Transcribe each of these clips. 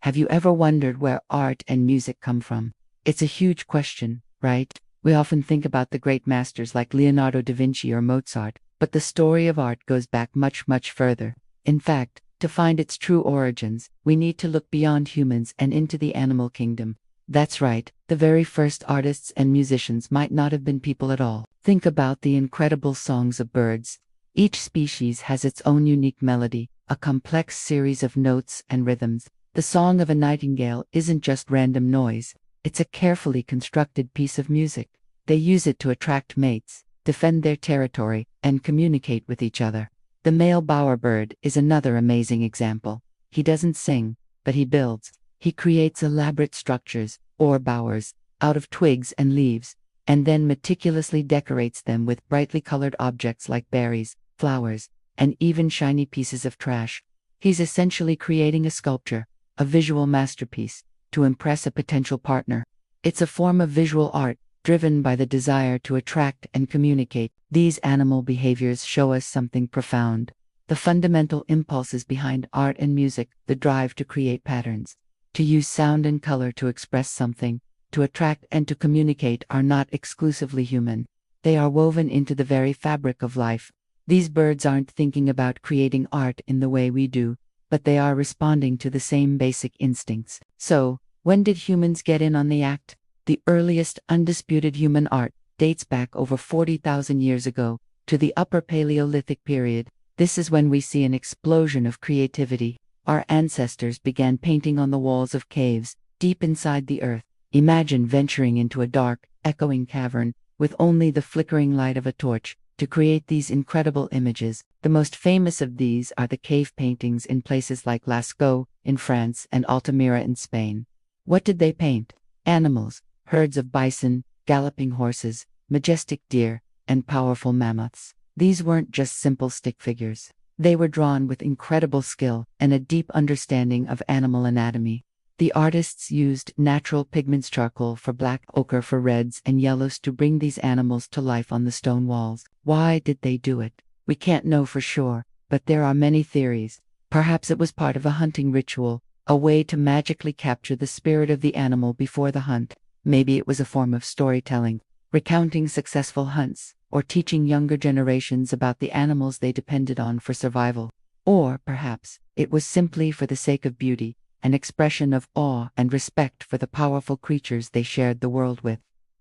Have you ever wondered where art and music come from? It's a huge question, right? We often think about the great masters like Leonardo da Vinci or Mozart, but the story of art goes back much, much further. In fact, to find its true origins, we need to look beyond humans and into the animal kingdom. That's right, the very first artists and musicians might not have been people at all. Think about the incredible songs of birds. Each species has its own unique melody, a complex series of notes and rhythms. The song of a nightingale isn't just random noise, it's a carefully constructed piece of music. They use it to attract mates, defend their territory, and communicate with each other. The male bowerbird is another amazing example. He doesn't sing, but he builds. He creates elaborate structures, or bowers, out of twigs and leaves, and then meticulously decorates them with brightly colored objects like berries, flowers, and even shiny pieces of trash. He's essentially creating a sculpture, a visual masterpiece, to impress a potential partner. It's a form of visual art, driven by the desire to attract and communicate. These animal behaviors show us something profound. The fundamental impulses behind art and music, the drive to create patterns, to use sound and color to express something, to attract and to communicate are not exclusively human. They are woven into the very fabric of life. These birds aren't thinking about creating art in the way we do, but they are responding to the same basic instincts. So, when did humans get in on the act? The earliest undisputed human art dates back over 40,000 years ago, to the Upper Paleolithic period. This is when we see an explosion of creativity. Our ancestors began painting on the walls of caves, deep inside the earth. Imagine venturing into a dark, echoing cavern, with only the flickering light of a torch, to create these incredible images. The most famous of these are the cave paintings in places like Lascaux, in France, and Altamira in Spain. What did they paint? Animals, herds of bison, galloping horses, majestic deer, and powerful mammoths. These weren't just simple stick figures. They were drawn with incredible skill and a deep understanding of animal anatomy. The artists used natural pigments, charcoal for black, ochre for reds, and yellows to bring these animals to life on the stone walls. Why did they do it? We can't know for sure, but there are many theories. Perhaps it was part of a hunting ritual, a way to magically capture the spirit of the animal before the hunt. Maybe it was a form of storytelling, recounting successful hunts, or teaching younger generations about the animals they depended on for survival. Or perhaps it was simply for the sake of beauty, an expression of awe and respect for the powerful creatures they shared the world with.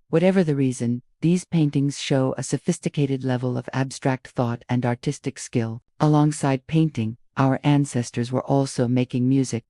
Whatever the reason, these paintings show a sophisticated level of abstract thought and artistic skill. Alongside painting, our ancestors were also making music.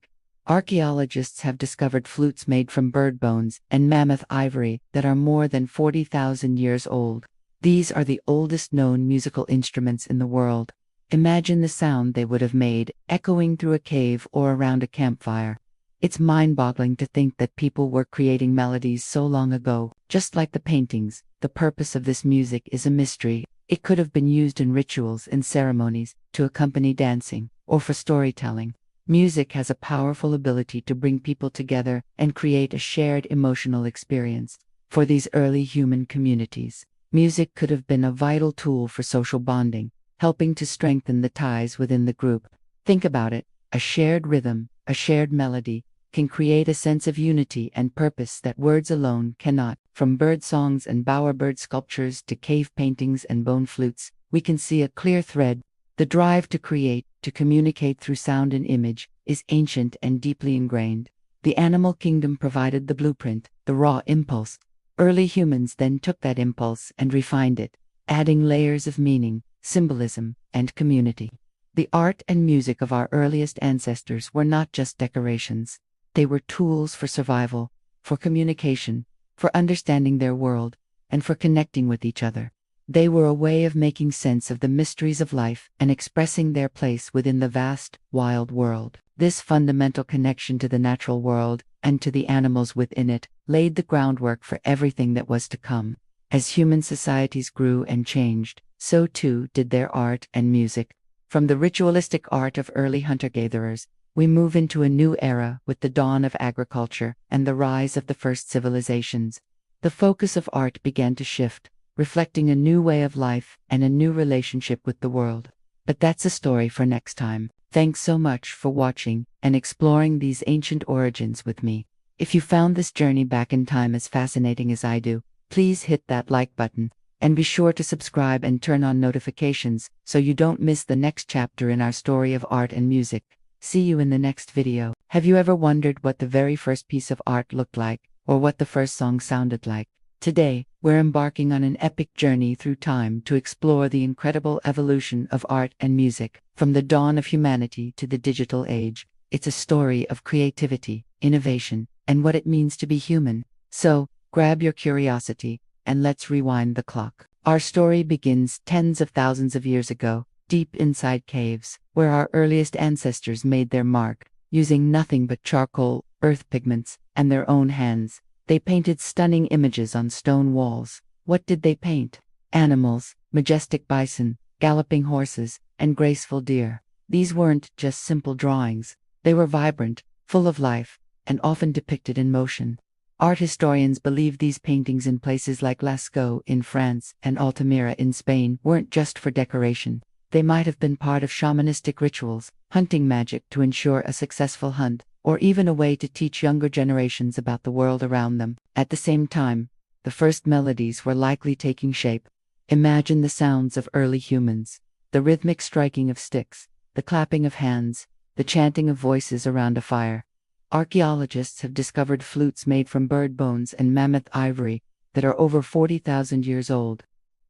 Archaeologists have discovered flutes made from bird bones and mammoth ivory that are more than 40,000 years old. These are the oldest known musical instruments in the world. Imagine the sound they would have made, echoing through a cave or around a campfire. It's mind-boggling to think that people were creating melodies so long ago. Just like the paintings, the purpose of this music is a mystery. It could have been used in rituals and ceremonies, to accompany dancing, or for storytelling. Music has a powerful ability to bring people together and create a shared emotional experience. For these early human communities, music could have been a vital tool for social bonding, helping to strengthen the ties within the group. Think about it, a shared rhythm, a shared melody, can create a sense of unity and purpose that words alone cannot. From bird songs and bowerbird sculptures to cave paintings and bone flutes, we can see a clear thread. The drive to create, to communicate through sound and image, is ancient and deeply ingrained. The animal kingdom provided the blueprint, the raw impulse. Early humans then took that impulse and refined it, adding layers of meaning, symbolism, and community. The art and music of our earliest ancestors were not just decorations. They were tools for survival, for communication, for understanding their world, and for connecting with each other. They were a way of making sense of the mysteries of life and expressing their place within the vast, wild world. This fundamental connection to the natural world, and to the animals within it, laid the groundwork for everything that was to come. As human societies grew and changed, so too did their art and music. From the ritualistic art of early hunter-gatherers, we move into a new era with the dawn of agriculture and the rise of the first civilizations. The focus of art began to shift, reflecting a new way of life and a new relationship with the world. But that's a story for next time. Thanks so much for watching and exploring these ancient origins with me. If you found this journey back in time as fascinating as I do, please hit that like button and be sure to subscribe and turn on notifications so you don't miss the next chapter in our story of art and music. See you in the next video. Have you ever wondered what the very first piece of art looked like, or what the first song sounded like? Today, we're embarking on an epic journey through time to explore the incredible evolution of art and music. From the dawn of humanity to the digital age, it's a story of creativity, innovation, and what it means to be human. So, grab your curiosity, and let's rewind the clock. Our story begins tens of thousands of years ago, deep inside caves, where our earliest ancestors made their mark, using nothing but charcoal, earth pigments, and their own hands. They painted stunning images on stone walls. What did they paint? Animals, majestic bison, galloping horses, and graceful deer. These weren't just simple drawings. They were vibrant, full of life, and often depicted in motion. Art historians believe these paintings in places like Lascaux in France and Altamira in Spain weren't just for decoration. They might have been part of shamanistic rituals, hunting magic to ensure a successful hunt, or even a way to teach younger generations about the world around them. At the same time, the first melodies were likely taking shape. Imagine the sounds of early humans, the rhythmic striking of sticks, the clapping of hands, the chanting of voices around a fire. Archaeologists have discovered flutes made from bird bones and mammoth ivory that are over 40,000 years old.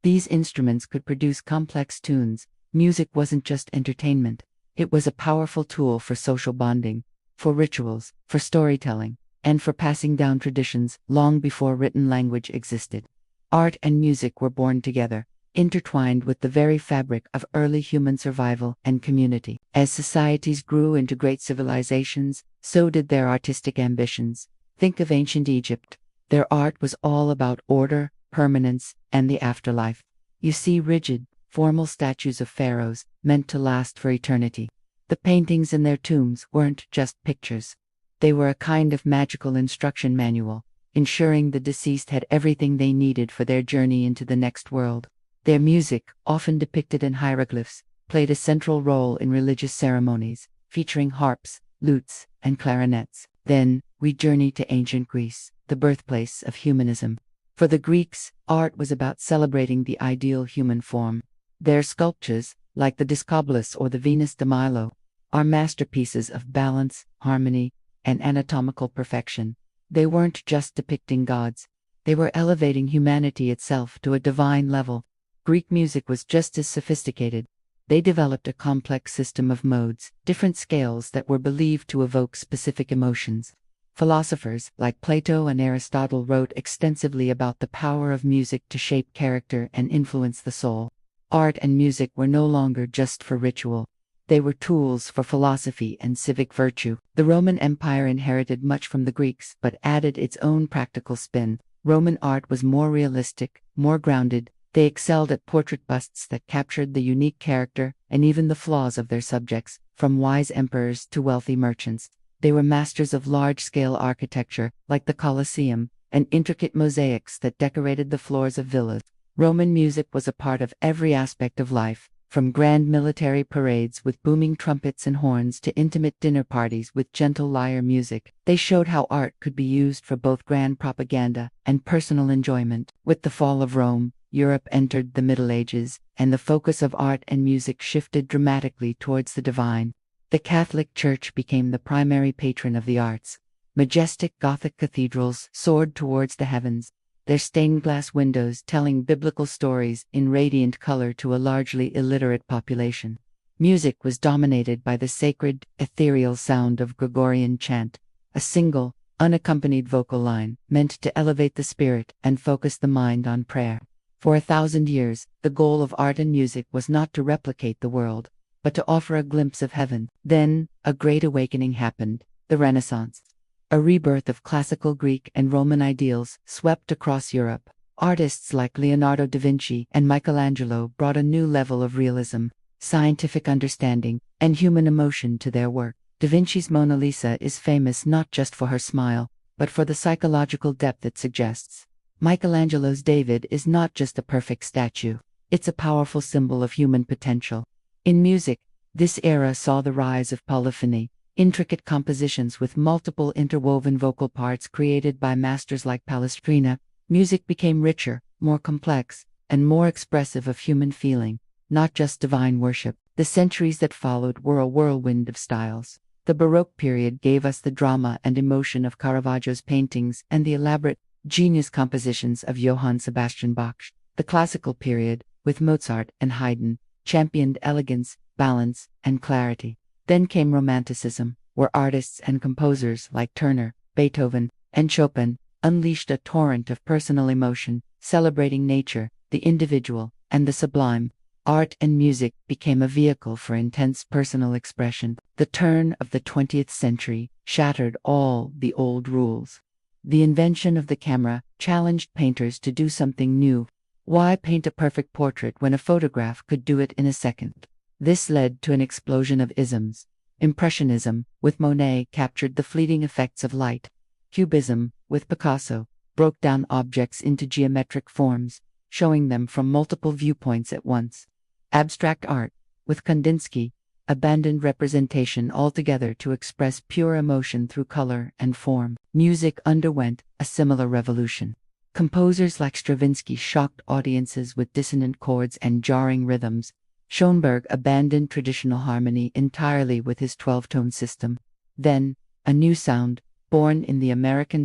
These instruments could produce complex tunes. Music wasn't just entertainment, it was a powerful tool for social bonding, for rituals, for storytelling, and for passing down traditions long before written language existed. Art and music were born together, intertwined with the very fabric of early human survival and community. As societies grew into great civilizations, so did their artistic ambitions. Think of ancient Egypt. Their art was all about order, permanence, and the afterlife. You see rigid, formal statues of pharaohs meant to last for eternity. The paintings in their tombs weren't just pictures. They were a kind of magical instruction manual, ensuring the deceased had everything they needed for their journey into the next world. Their music, often depicted in hieroglyphs, played a central role in religious ceremonies, featuring harps, lutes, and clarinets. Then, we journey to ancient Greece, the birthplace of humanism. For the Greeks, art was about celebrating the ideal human form. Their sculptures, like the Discobolus or the Venus de Milo, are masterpieces of balance, harmony, and anatomical perfection. They weren't just depicting gods, they were elevating humanity itself to a divine level. Greek music was just as sophisticated. They developed a complex system of modes, different scales that were believed to evoke specific emotions. Philosophers like Plato and Aristotle wrote extensively about the power of music to shape character and influence the soul. Art and music were no longer just for ritual. They were tools for philosophy and civic virtue. The Roman Empire inherited much from the Greeks, but added its own practical spin. Roman art was more realistic, more grounded. They excelled at portrait busts that captured the unique character and even the flaws of their subjects, from wise emperors to wealthy merchants. They were masters of large-scale architecture, like the Colosseum, and intricate mosaics that decorated the floors of villas. Roman music was a part of every aspect of life, from grand military parades with booming trumpets and horns to intimate dinner parties with gentle lyre music. They showed how art could be used for both grand propaganda and personal enjoyment. With the fall of Rome, Europe entered the Middle Ages, and the focus of art and music shifted dramatically towards the divine. The Catholic Church became the primary patron of the arts. Majestic Gothic cathedrals soared towards the heavens, their stained glass windows telling biblical stories in radiant color to a largely illiterate population. Music was dominated by the sacred, ethereal sound of Gregorian chant, a single, unaccompanied vocal line meant to elevate the spirit and focus the mind on prayer. For 1,000 years, the goal of art and music was not to replicate the world, but to offer a glimpse of heaven. Then, a great awakening happened, the Renaissance. A rebirth of classical Greek and Roman ideals swept across Europe. Artists like Leonardo da Vinci and Michelangelo brought a new level of realism, scientific understanding, and human emotion to their work. Da Vinci's Mona Lisa is famous not just for her smile, but for the psychological depth it suggests. Michelangelo's David is not just a perfect statue, it's a powerful symbol of human potential. In music, This era saw the rise of polyphony, intricate compositions with multiple interwoven vocal parts created by masters like Palestrina. Music became richer, more complex, and more expressive of human feeling, not just divine worship. The centuries that followed were a whirlwind of styles. The Baroque period gave us the drama and emotion of Caravaggio's paintings and the elaborate, genius compositions of Johann Sebastian Bach. The Classical period, with Mozart and Haydn, championed elegance, balance, and clarity. Then came Romanticism, where artists and composers like Turner, Beethoven, and Chopin unleashed a torrent of personal emotion, celebrating nature, the individual, and the sublime. Art and music became a vehicle for intense personal expression. The turn of the 20th century shattered all the old rules. The invention of the camera challenged painters to do something new. Why paint a perfect portrait when a photograph could do it in a second? This led to an explosion of isms. Impressionism, with Monet, captured the fleeting effects of light. Cubism, with Picasso, broke down objects into geometric forms, showing them from multiple viewpoints at once. Abstract art, with Kandinsky, abandoned representation altogether to express pure emotion through color and form. Music underwent a similar revolution. Composers like Stravinsky shocked audiences with dissonant chords and jarring rhythms. Schoenberg abandoned traditional harmony entirely with his 12-tone system. Then, a new sound, born in the American